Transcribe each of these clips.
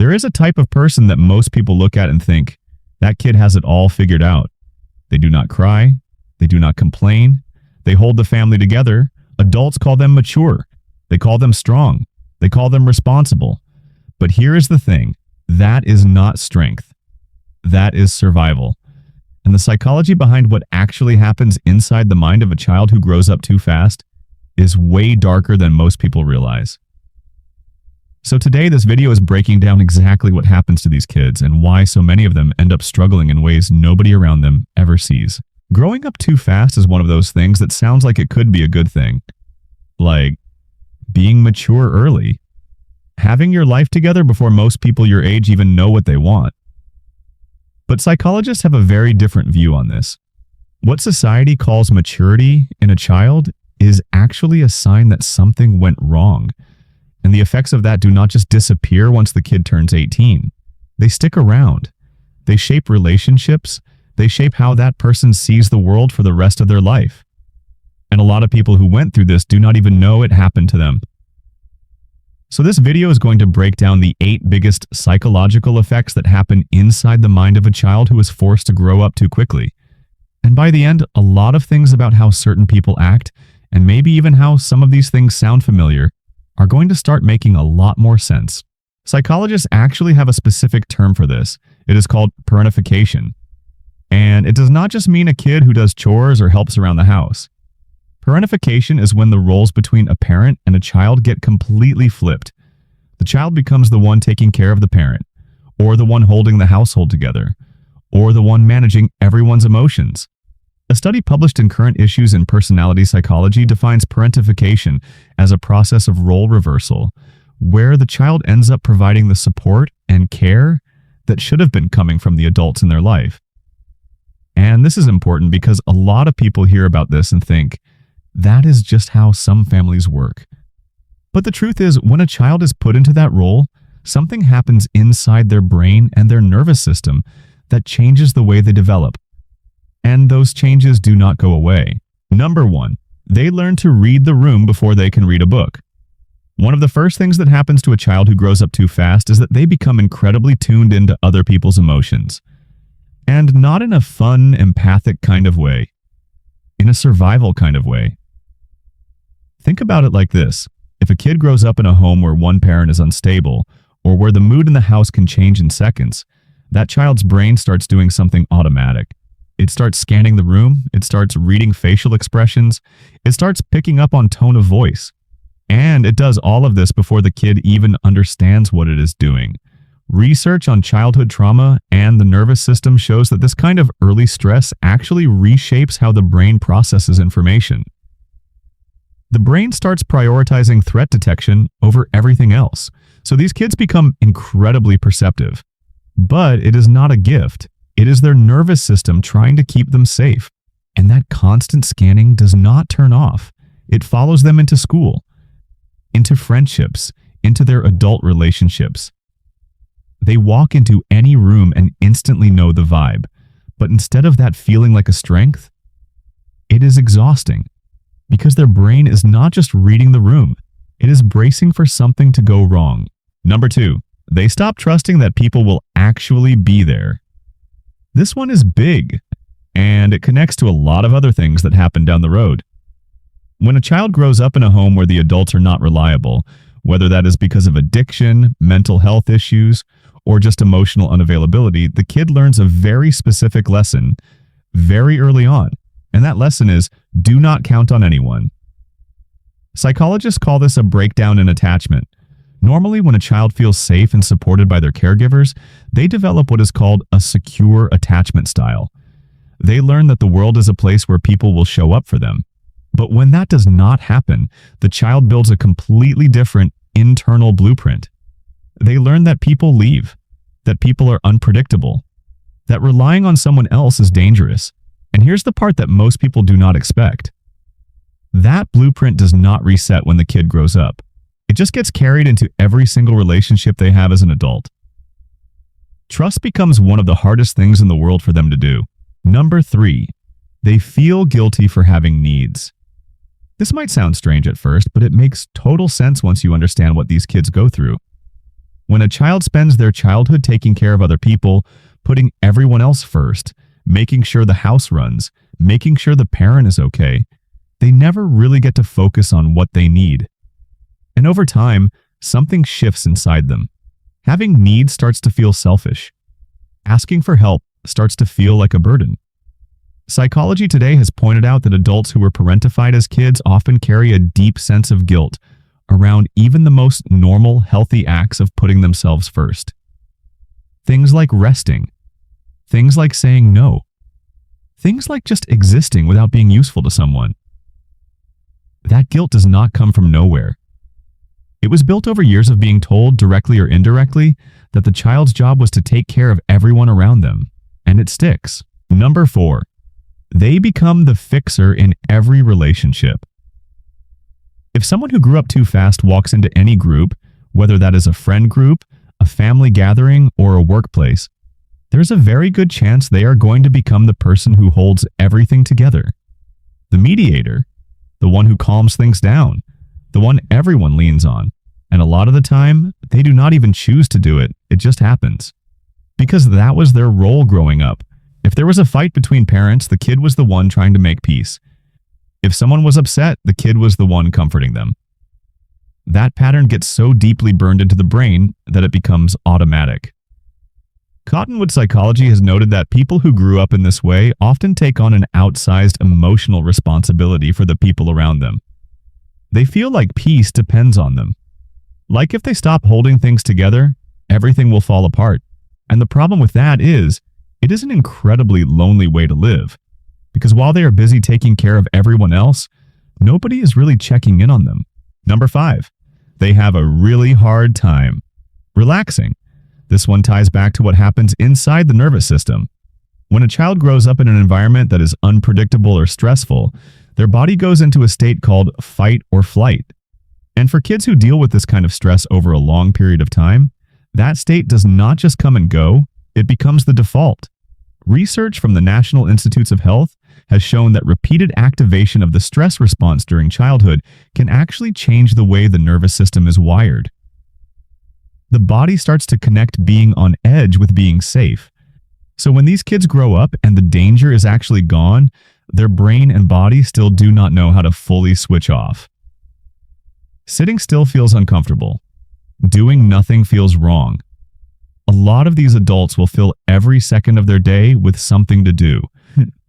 There is a type of person that most people look at and think, that kid has it all figured out. They do not cry. They do not complain. They hold the family together. Adults call them mature. They call them strong. They call them responsible. But here is the thing. That is not strength. That is survival. And the psychology behind what actually happens inside the mind of a child who grows up too fast is way darker than most people realize. So today, this video is breaking down exactly what happens to these kids and why so many of them end up struggling in ways nobody around them ever sees. Growing up too fast is one of those things that sounds like it could be a good thing. Like being mature early. Having your life together before most people your age even know what they want. But psychologists have a very different view on this. What society calls maturity in a child is actually a sign that something went wrong. And the effects of that do not just disappear once the kid turns 18. They stick around. They shape relationships. They shape how that person sees the world for the rest of their life. And a lot of people who went through this do not even know it happened to them. So this video is going to break down the 8 biggest psychological effects that happen inside the mind of a child who is forced to grow up too quickly. And by the end, a lot of things about how certain people act, and maybe even how some of these things sound familiar, are going to start making a lot more sense. Psychologists actually have a specific term for this. It is called parentification. And it does not just mean a kid who does chores or helps around the house. Parentification is when the roles between a parent and a child get completely flipped. The child becomes the one taking care of the parent, or the one holding the household together, or the one managing everyone's emotions. A study published in Current Issues in Personality Psychology defines parentification as a process of role reversal, where the child ends up providing the support and care that should have been coming from the adults in their life. And this is important because a lot of people hear about this and think, that is just how some families work. But the truth is, when a child is put into that role, something happens inside their brain and their nervous system that changes the way they develop. And those changes do not go away. Number 1, they learn to read the room before they can read a book. One of the first things that happens to a child who grows up too fast is that they become incredibly tuned into other people's emotions. And not in a fun, empathic kind of way. In a survival kind of way. Think about it like this. If a kid grows up in a home where one parent is unstable, or where the mood in the house can change in seconds, that child's brain starts doing something automatic. It starts scanning the room, it starts reading facial expressions, it starts picking up on tone of voice. And it does all of this before the kid even understands what it is doing. Research on childhood trauma and the nervous system shows that this kind of early stress actually reshapes how the brain processes information. The brain starts prioritizing threat detection over everything else, so these kids become incredibly perceptive. But it is not a gift. It is their nervous system trying to keep them safe. And that constant scanning does not turn off. It follows them into school, into friendships, into their adult relationships. They walk into any room and instantly know the vibe. But instead of that feeling like a strength, it is exhausting. Because their brain is not just reading the room, it is bracing for something to go wrong. Number 2, they stop trusting that people will actually be there. This one is big, and it connects to a lot of other things that happen down the road. When a child grows up in a home where the adults are not reliable, whether that is because of addiction, mental health issues, or just emotional unavailability, the kid learns a very specific lesson very early on. And that lesson is, do not count on anyone. Psychologists call this a breakdown in attachment. Normally, when a child feels safe and supported by their caregivers, they develop what is called a secure attachment style. They learn that the world is a place where people will show up for them. But when that does not happen, the child builds a completely different internal blueprint. They learn that people leave, that people are unpredictable, that relying on someone else is dangerous. And here's the part that most people do not expect. That blueprint does not reset when the kid grows up. It just gets carried into every single relationship they have as an adult. Trust becomes one of the hardest things in the world for them to do. Number 3, they feel guilty for having needs. This might sound strange at first, but it makes total sense once you understand what these kids go through. When a child spends their childhood taking care of other people, putting everyone else first, making sure the house runs, making sure the parent is okay, they never really get to focus on what they need. And over time, something shifts inside them. Having needs starts to feel selfish. Asking for help starts to feel like a burden. Psychology today has pointed out that adults who were parentified as kids often carry a deep sense of guilt around even the most normal, healthy acts of putting themselves first. Things like resting. Things like saying no. Things like just existing without being useful to someone. That guilt does not come from nowhere. It was built over years of being told, directly or indirectly, that the child's job was to take care of everyone around them. And it sticks. Number 4. They become the fixer in every relationship. If someone who grew up too fast walks into any group, whether that is a friend group, a family gathering, or a workplace, there's a very good chance they are going to become the person who holds everything together. The mediator, the one who calms things down, the one everyone leans on. And a lot of the time, they do not even choose to do it, it just happens. Because that was their role growing up. If there was a fight between parents, the kid was the one trying to make peace. If someone was upset, the kid was the one comforting them. That pattern gets so deeply burned into the brain that it becomes automatic. Cottonwood psychology has noted that people who grew up in this way often take on an outsized emotional responsibility for the people around them. They feel like peace depends on them. Like if they stop holding things together, everything will fall apart. And the problem with that is, it is an incredibly lonely way to live. Because while they are busy taking care of everyone else, nobody is really checking in on them. Number 5. They have a really hard time relaxing. This one ties back to what happens inside the nervous system. When a child grows up in an environment that is unpredictable or stressful, their body goes into a state called fight or flight. And for kids who deal with this kind of stress over a long period of time, that state does not just come and go, it becomes the default. Research from the National Institutes of Health has shown that repeated activation of the stress response during childhood can actually change the way the nervous system is wired. The body starts to connect being on edge with being safe. So when these kids grow up and the danger is actually gone, their brain and body still do not know how to fully switch off. Sitting still feels uncomfortable. Doing nothing feels wrong. A lot of these adults will fill every second of their day with something to do.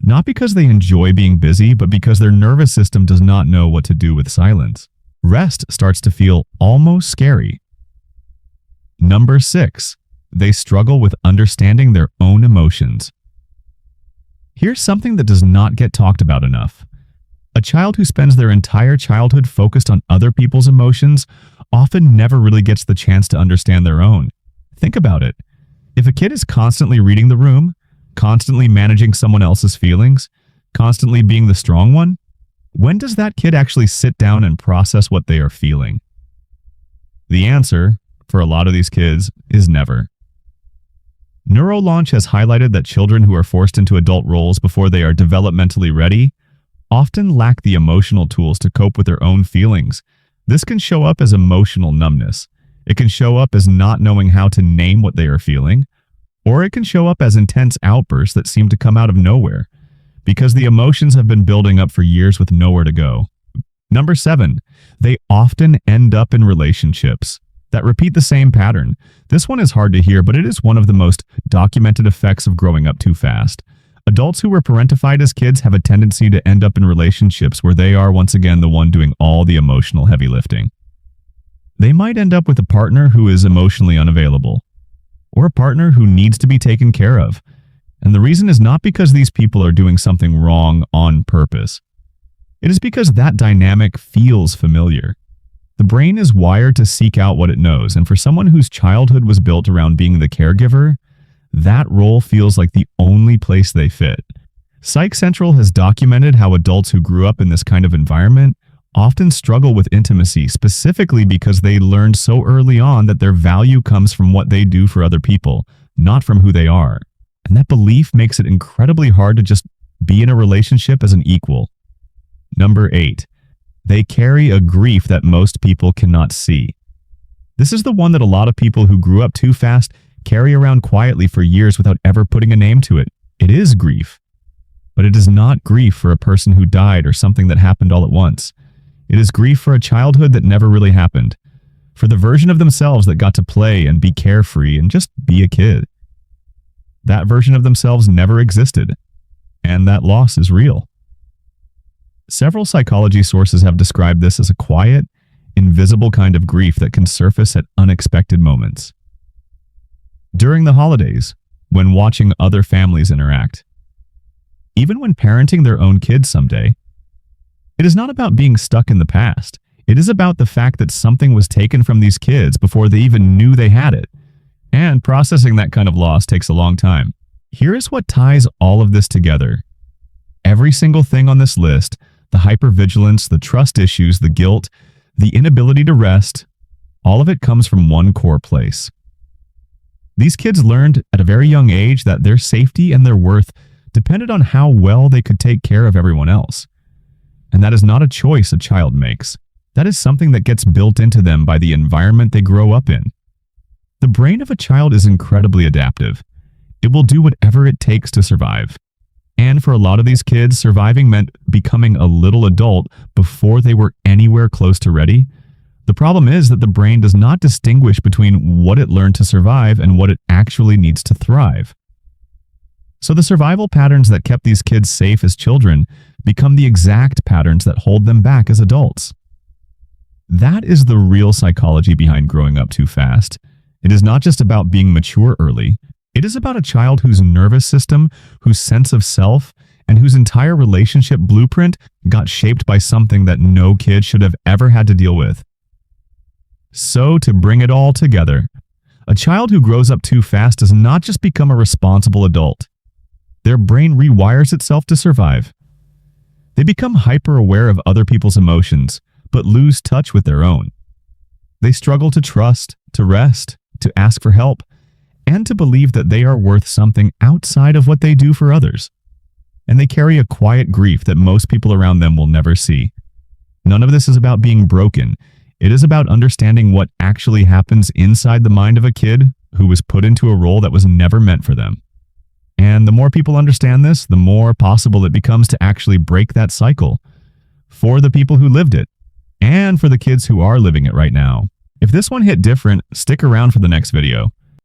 Not because they enjoy being busy, but because their nervous system does not know what to do with silence. Rest starts to feel almost scary. Number 6. They struggle with understanding their own emotions. Here's something that does not get talked about enough. A child who spends their entire childhood focused on other people's emotions often never really gets the chance to understand their own. Think about it. If a kid is constantly reading the room, constantly managing someone else's feelings, constantly being the strong one, when does that kid actually sit down and process what they are feeling? The answer, for a lot of these kids, is never. NeuroLaunch has highlighted that children who are forced into adult roles before they are developmentally ready often lack the emotional tools to cope with their own feelings. This can show up as emotional numbness. It can show up as not knowing how to name what they are feeling, or it can show up as intense outbursts that seem to come out of nowhere, because the emotions have been building up for years with nowhere to go. Number 7, they often end up in relationships that repeat the same pattern. This one is hard to hear, but it is one of the most documented effects of growing up too fast. Adults who were parentified as kids have a tendency to end up in relationships where they are once again the one doing all the emotional heavy lifting. They might end up with a partner who is emotionally unavailable, or a partner who needs to be taken care of. And the reason is not because these people are doing something wrong on purpose. It is because that dynamic feels familiar. The brain is wired to seek out what it knows, and for someone whose childhood was built around being the caregiver, that role feels like the only place they fit. Psych Central has documented how adults who grew up in this kind of environment often struggle with intimacy, specifically because they learned so early on that their value comes from what they do for other people, not from who they are. And that belief makes it incredibly hard to just be in a relationship as an equal. Number 8, they carry a grief that most people cannot see. This is the one that a lot of people who grew up too fast carry around quietly for years without ever putting a name to it. It is grief. But it is not grief for a person who died or something that happened all at once. It is grief for a childhood that never really happened, for the version of themselves that got to play and be carefree and just be a kid. That version of themselves never existed, and that loss is real. Several psychology sources have described this as a quiet, invisible kind of grief that can surface at unexpected moments. During the holidays, when watching other families interact, even when parenting their own kids someday, it is not about being stuck in the past. It is about the fact that something was taken from these kids before they even knew they had it. And processing that kind of loss takes a long time. Here is what ties all of this together. Every single thing on this list, the hypervigilance, the trust issues, the guilt, the inability to rest, all of it comes from one core place. These kids learned at a very young age that their safety and their worth depended on how well they could take care of everyone else. And that is not a choice a child makes. That is something that gets built into them by the environment they grow up in. The brain of a child is incredibly adaptive. It will do whatever it takes to survive. And for a lot of these kids, surviving meant becoming a little adult before they were anywhere close to ready. The problem is that the brain does not distinguish between what it learned to survive and what it actually needs to thrive. So the survival patterns that kept these kids safe as children become the exact patterns that hold them back as adults. That is the real psychology behind growing up too fast. It is not just about being mature early. It is about a child whose nervous system, whose sense of self, and whose entire relationship blueprint got shaped by something that no kid should have ever had to deal with. So, to bring it all together, a child who grows up too fast does not just become a responsible adult. Their brain rewires itself to survive. They become hyper-aware of other people's emotions, but lose touch with their own. They struggle to trust, to rest, to ask for help, and to believe that they are worth something outside of what they do for others. And they carry a quiet grief that most people around them will never see. None of this is about being broken. It is about understanding what actually happens inside the mind of a kid who was put into a role that was never meant for them. And the more people understand this, the more possible it becomes to actually break that cycle for the people who lived it and for the kids who are living it right now. If this one hit different, stick around for the next video.